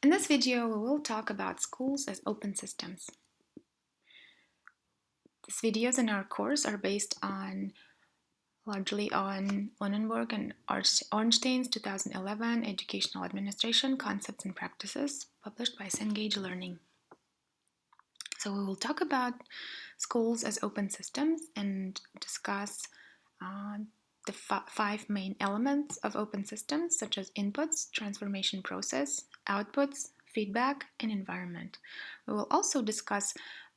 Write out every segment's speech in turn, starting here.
In this video, we will talk about schools as open systems. These videos in our course are based largely on Lunenburg and Ornstein's 2011 Educational Administration Concepts and Practices, published by Cengage Learning. So we will talk about schools as open systems and discuss the five main elements of open systems, such as inputs, transformation process, outputs, feedback, and environment. We will also discuss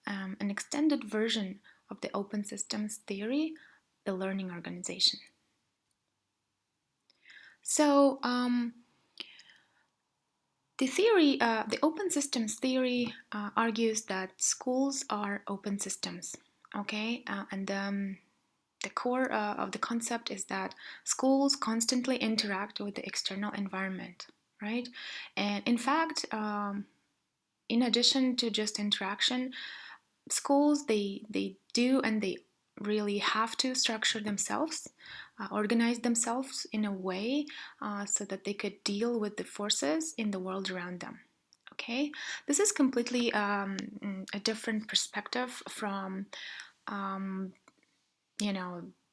an extended version of the open systems theory, the learning organization. So the open systems theory argues that schools are open systems, okay? The core of the concept is that schools constantly interact with the external environment, right? And in fact, in addition to just interaction, schools they do and they really have to structure themselves, organize themselves in a way so that they could deal with the forces in the world around them. Okay, this is completely a different perspective from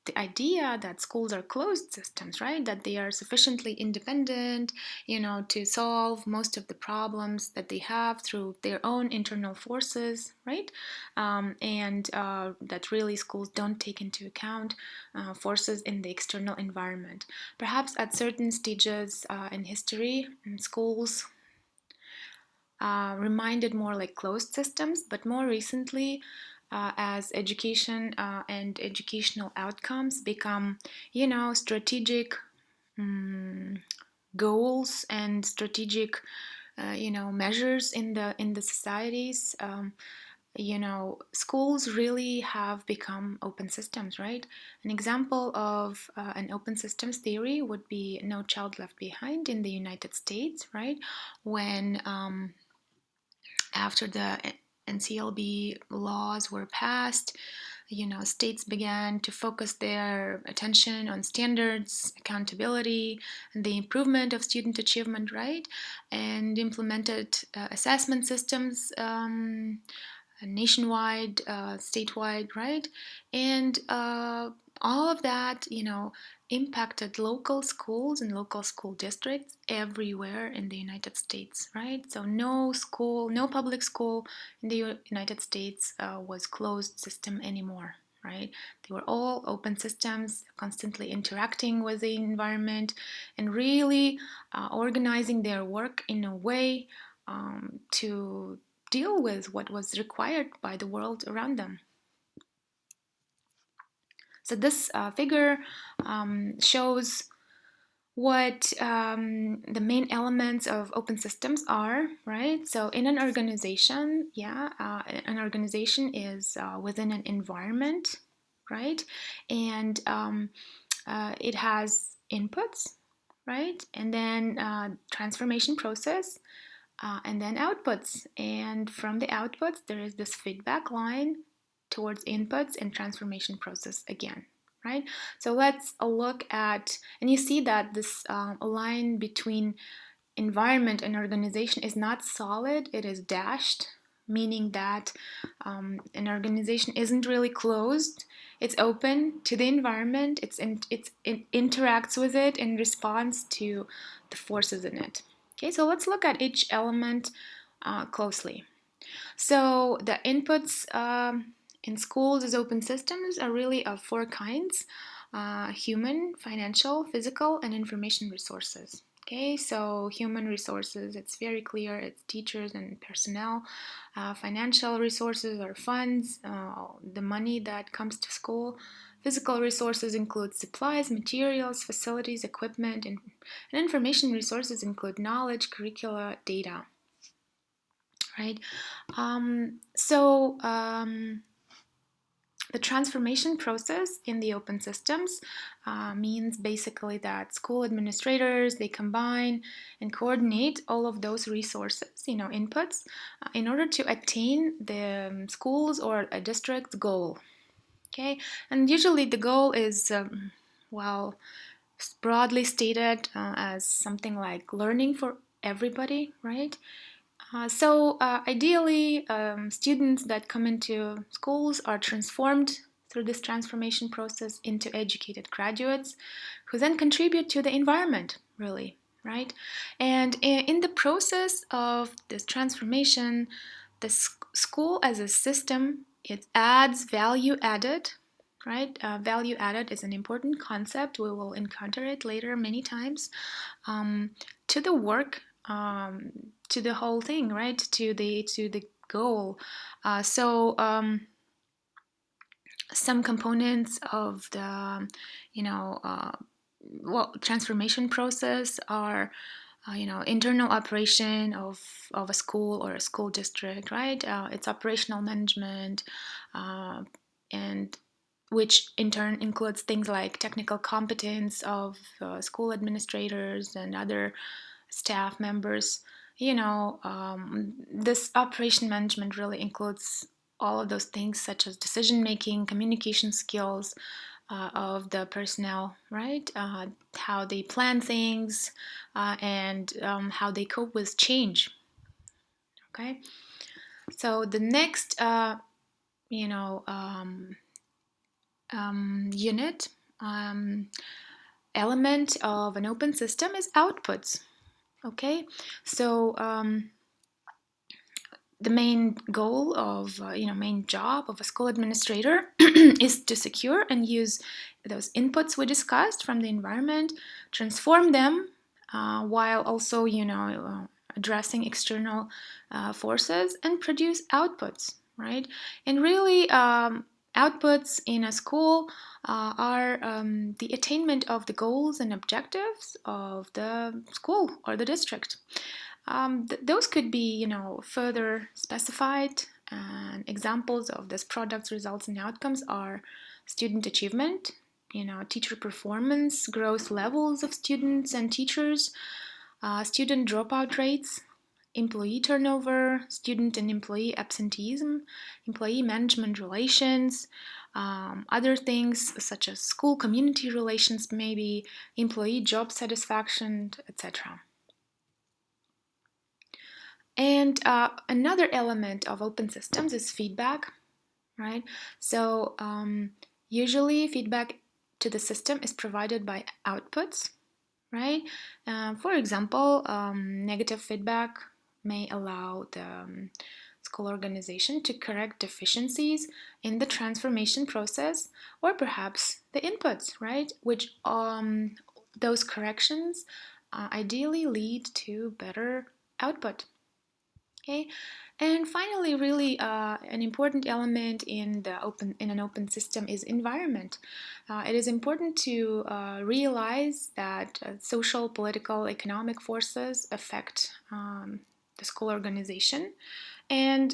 the idea that schools are closed systems, right? That they are sufficiently independent, to solve most of the problems that they have through their own internal forces, right? And that really schools don't take into account forces in the external environment. Perhaps at certain stages in history, schools reminded more like closed systems, but more recently, as education and educational outcomes become, strategic goals and strategic, measures in the societies. Schools really have become open systems, right? An example of an open systems theory would be No Child Left Behind in the United States, right? When after the NCLB laws were passed, states began to focus their attention on standards, accountability, and the improvement of student achievement, right? And implemented assessment systems nationwide, statewide, right? And all of that, impacted local schools and local school districts everywhere in the United States, right? So no public school in the United States was closed system anymore, right? They were all open systems, constantly interacting with the environment and really organizing their work in a way to deal with what was required by the world around them. So this figure shows what the main elements of open systems are, right? So in an organization, an organization is within an environment, right? And it has inputs, right? And then transformation process, and then outputs. And from the outputs, there is this feedback line towards inputs and transformation process again, right? So let's look at, and you see that this line between environment and organization is not solid, it is dashed, meaning that an organization isn't really closed. It's open to the environment, it interacts with it in response to the forces in it. Okay, so let's look at each element closely. So the inputs in schools as open systems are really of four kinds: human, financial, physical, and information resources. Okay, so human resources, it's very clear, it's teachers and personnel. Financial resources are funds, the money that comes to school. Physical resources include supplies, materials, facilities, equipment, and information resources include knowledge, curricula, data. Right? The transformation process in the open systems means basically that school administrators, they combine and coordinate all of those resources, inputs, in order to attain the school's or a district's goal. Okay, and usually the goal is, broadly stated as something like learning for everybody, right? So ideally, students that come into schools are transformed through this transformation process into educated graduates who then contribute to the environment, really, right? And in the process of this transformation, the school as a system, it adds value added, right? Value added is an important concept. We will encounter it later many times, to the work, to the whole thing, right? To the goal. So some components of the, you know, transformation process are, internal operation of a school or a school district, right? It's operational management, uh, and which in turn includes things like technical competence of school administrators and other staff members. This operation management really includes all of those things, such as decision making, communication skills of the personnel, right? How they plan things, and how they cope with change. Okay, so the next, you know, unit, element of an open system is outputs. Okay, so the main goal of, main job of a school administrator is to secure and use those inputs we discussed from the environment, transform them, while also, addressing external forces, and produce outputs, right? And really, outputs in a school are the attainment of the goals and objectives of the school or the district. Those could be, further specified. And examples of this product's results and outcomes are student achievement, teacher performance, growth levels of students and teachers, student dropout rates, employee turnover, student and employee absenteeism, employee management relations, other things such as school community relations, maybe employee job satisfaction, etc. And another element of open systems is feedback, right? So usually feedback to the system is provided by outputs, right? For example, negative feedback may allow the school organization to correct deficiencies in the transformation process, or perhaps the inputs, right? Which those corrections ideally lead to better output. Okay, and finally, really, an important element in an open system is environment. It is important to realize that social, political, economic forces affect the school organization, and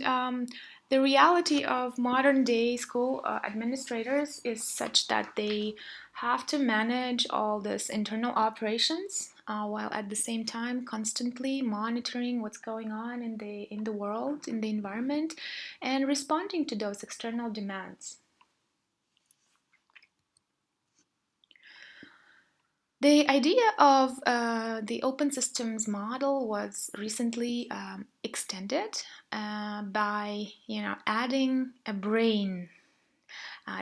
the reality of modern day school administrators is such that they have to manage all this internal operations, while at the same time constantly monitoring what's going on in the world, in the environment, and responding to those external demands. The idea of the open systems model was recently extended by, adding a brain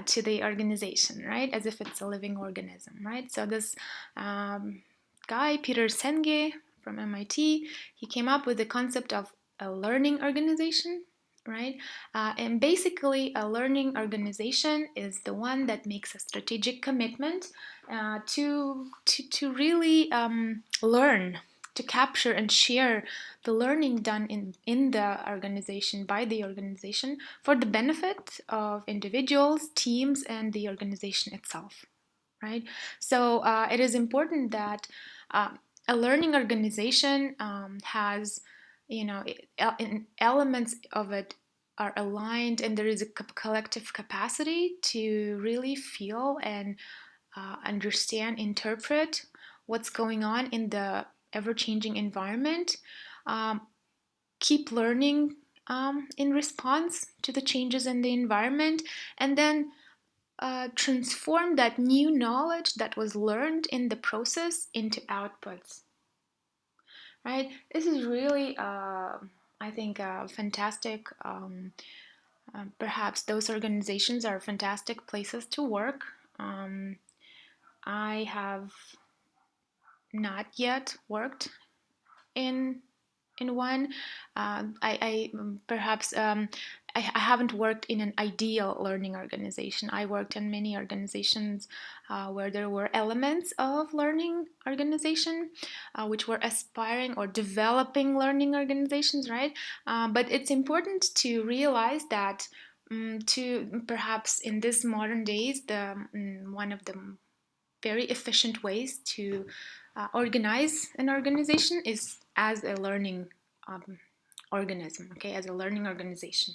to the organization, right? As if it's a living organism, right? So this guy, Peter Senge from MIT, he came up with the concept of a learning organization, right? And basically, a learning organization is the one that makes a strategic commitment to really learn, to capture and share the learning done in the organization by the organization for the benefit of individuals, teams, and the organization itself, right? So it is important that uh, a learning organization has, elements of it are aligned, and there is a collective capacity to really feel and understand, interpret what's going on in the ever-changing environment, um, keep learning in response to the changes in the environment, and then transform that new knowledge that was learned in the process into outputs, right? This is really, I think, fantastic. Perhaps those organizations are fantastic places to work. I have not yet worked in one. I perhaps I haven't worked in an ideal learning organization. I worked in many organizations where there were elements of learning organization, which were aspiring or developing learning organizations, right? But it's important to realize that to perhaps in this modern days, the one of the very efficient ways to organize an organization is as a learning um, organism, okay, as a learning organization.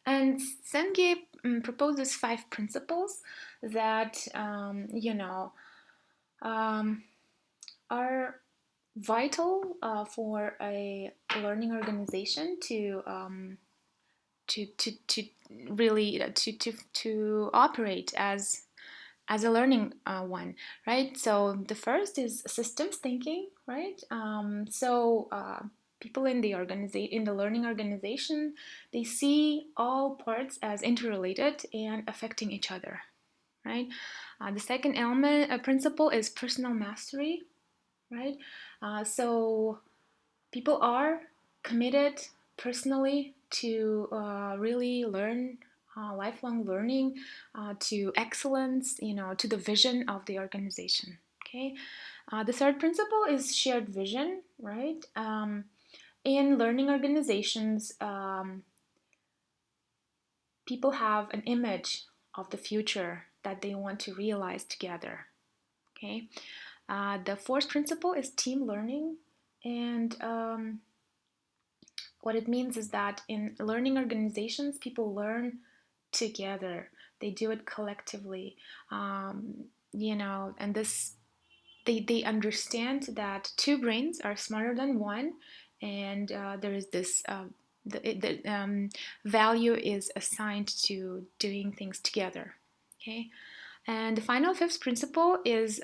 And Senge proposes 5 principles that, um, are vital for a learning organization to really to operate as a learning one, right? So the first is systems thinking, right? People in the learning organization, they see all parts as interrelated and affecting each other, right? The second element, principle is personal mastery, right? So people are committed personally to really learn lifelong learning to excellence, to the vision of the organization. Okay. The third principle is shared vision, right? In learning organizations, people have an image of the future that they want to realize together. Okay. The fourth principle is team learning, and what it means is that in learning organizations, people learn together. They do it collectively, and this they understand that two brains are smarter than one, and there is this value is assigned to doing things together. Okay, and the final fifth principle is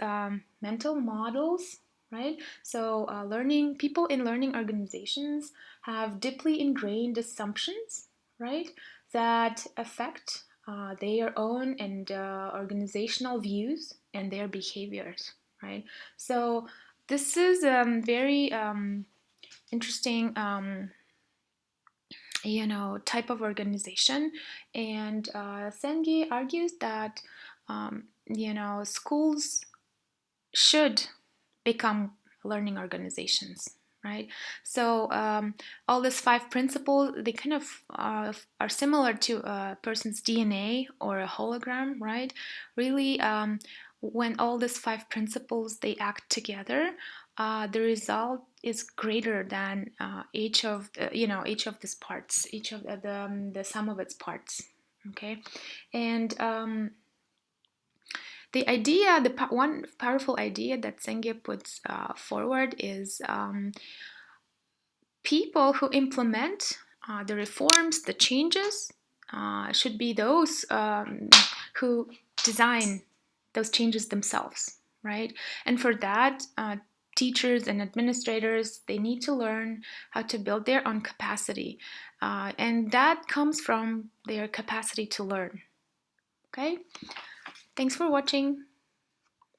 mental models, right? So, learning people in learning organizations have deeply ingrained assumptions, right, that affect their own and organizational views and their behaviors, right? So, this is very interesting. Type of organization, and Senge argues that schools should become learning organizations, right? So all these 5 principles, they kind of are similar to a person's DNA or a hologram, right? Really, when all these 5 principles they act together, the result is greater than each of these parts, each of the sum of its parts. Okay, and the idea, one powerful idea that Senge puts forward is people who implement the reforms, the changes, should be those who design those changes themselves, right? And for that, teachers and administrators, they need to learn how to build their own capacity, and that comes from their capacity to learn. Okay, thanks for watching.